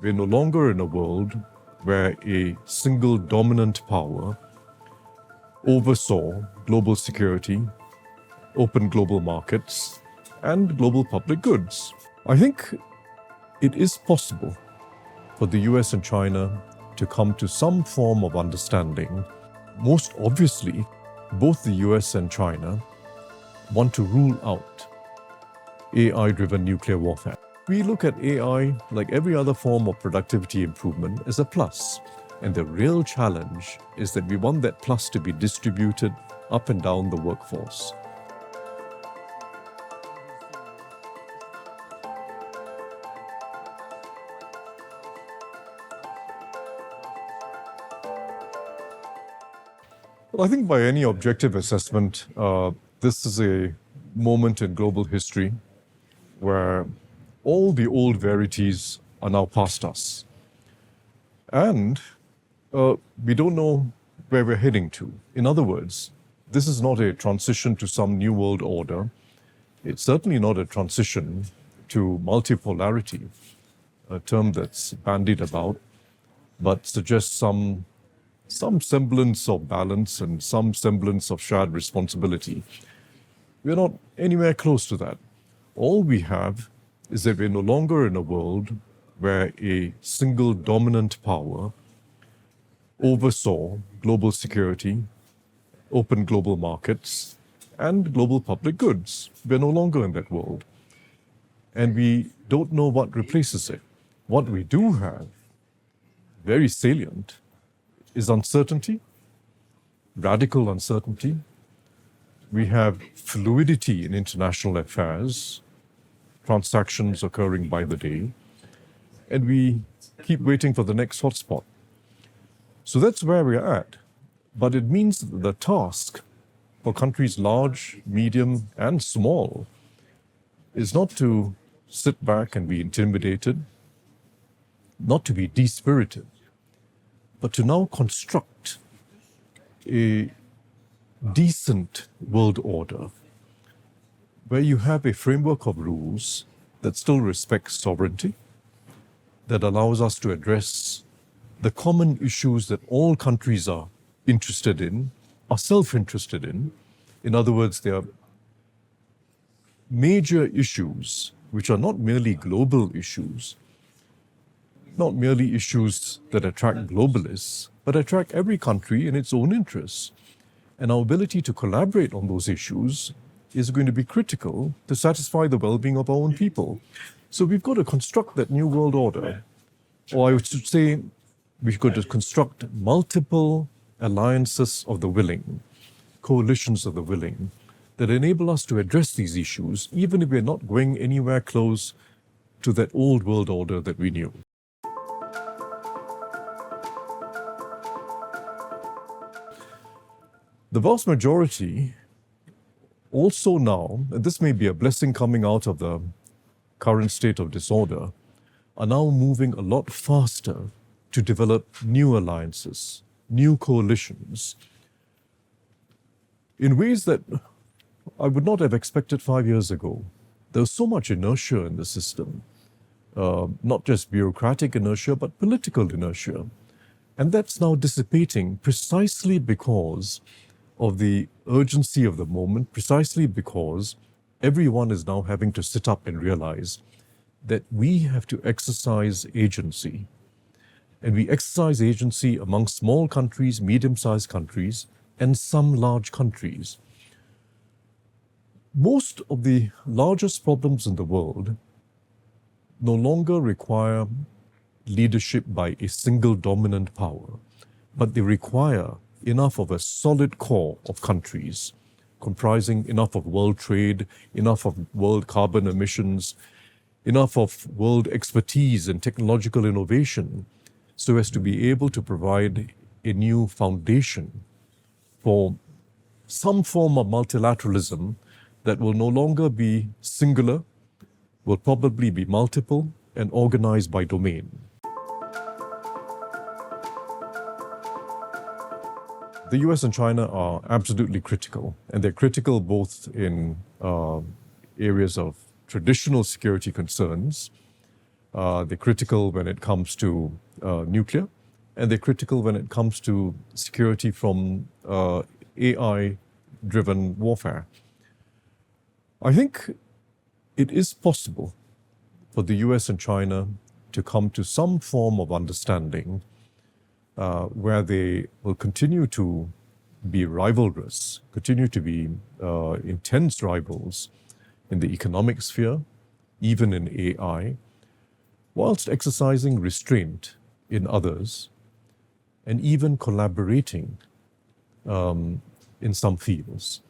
We're no longer in a world where a single dominant power oversaw global security, open global markets, and global public goods. I think it is possible for the US and China to come to some form of understanding. Most obviously, both the US and China want to rule out AI-driven nuclear warfare. We look at AI, like every other form of productivity improvement, as a plus. And the real challenge is that we want that plus to be distributed up and down the workforce. Well, I think by any objective assessment, this is a moment in global history where all the old verities are now past us. And we don't know where we're heading to. In other words, this is not a transition to some new world order. It's certainly not a transition to multipolarity, a term that's bandied about, but suggests some semblance of balance and some semblance of shared responsibility. We're not anywhere close to that. All we have is that we're no longer in a world where a single dominant power oversaw global security, open global markets, and global public goods. We're no longer in that world. And we don't know what replaces it. What we do have, very salient, is uncertainty, radical uncertainty. We have fluidity in international affairs, transactions occurring by the day, and we keep waiting for the next hotspot. So that's where we're at. But it means that the task for countries large, medium, and small is not to sit back and be intimidated, not to be dispirited, but to now construct a decent world order where you have a framework of rules that still respects sovereignty, that allows us to address the common issues that all countries are interested in, are self-interested in. In other words, they are major issues which are not merely global issues, not merely issues that attract globalists, but attract every country in its own interests. And our ability to collaborate on those issues is going to be critical to satisfy the well-being of our own people. So we've got to construct that new world order. Or I should say, we've got to construct multiple alliances of the willing, coalitions of the willing, that enable us to address these issues, even if we're not going anywhere close to that old world order that we knew. The vast majority also now, and this may be a blessing coming out of the current state of disorder, are now moving a lot faster to develop new alliances, new coalitions, in ways that I would not have expected 5 years ago. There was so much inertia in the system, not just bureaucratic inertia, but political inertia. And that's now dissipating precisely because of the urgency of the moment, precisely because everyone is now having to sit up and realize that we have to exercise agency. And we exercise agency among small countries, medium-sized countries, and some large countries. Most of the largest problems in the world no longer require leadership by a single dominant power, but they require enough of a solid core of countries, comprising enough of world trade, enough of world carbon emissions, enough of world expertise and technological innovation, so as to be able to provide a new foundation for some form of multilateralism that will no longer be singular, will probably be multiple and organized by domain. The US and China are absolutely critical, and they're critical both in areas of traditional security concerns, They're critical when it comes to nuclear, and they're critical when it comes to security from AI-driven warfare. I think it is possible for the US and China to come to some form of understanding where they will continue to be rivalrous, continue to be intense rivals in the economic sphere, even in AI, whilst exercising restraint in others and even collaborating in some fields,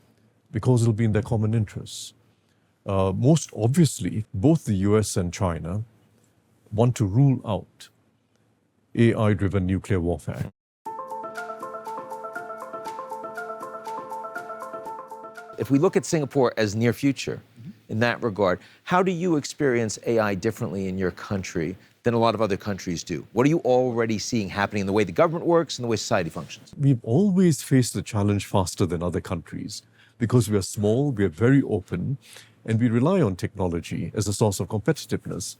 because it'll be in their common interests. Most obviously, both the US and China want to rule out AI-driven nuclear warfare. If we look at Singapore as near future in that regard, how do you experience AI differently in your country than a lot of other countries do? What are you already seeing happening in the way the government works and the way society functions? We've always faced the challenge faster than other countries because we are small, we are very open, and we rely on technology as a source of competitiveness.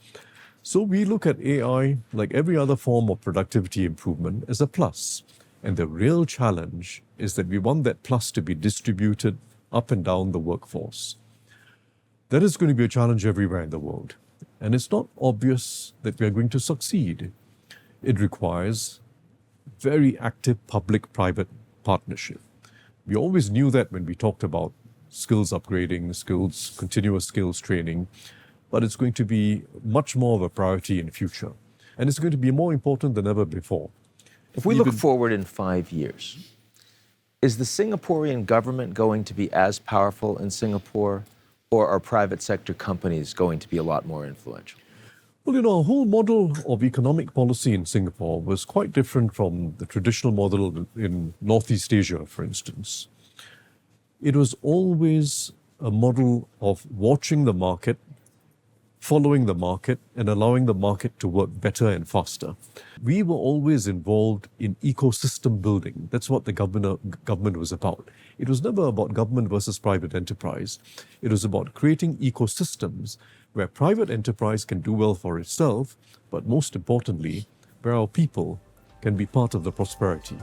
So we look at AI, like every other form of productivity improvement, as a plus. And the real challenge is that we want that plus to be distributed up and down the workforce. That is going to be a challenge everywhere in the world. And it's not obvious that we are going to succeed. It requires very active public-private partnership. We always knew that when we talked about skills upgrading, continuous skills training, but it's going to be much more of a priority in the future. And it's going to be more important than ever before. If we look forward in 5 years, is the Singaporean government going to be as powerful in Singapore, or are private sector companies going to be a lot more influential? Well, our whole model of economic policy in Singapore was quite different from the traditional model in Northeast Asia, for instance. It was always a model of watching the market, following the market, and allowing the market to work better and faster. We were always involved in ecosystem building. That's what the government was about. It was never about government versus private enterprise. It was about creating ecosystems where private enterprise can do well for itself, but most importantly, where our people can be part of the prosperity.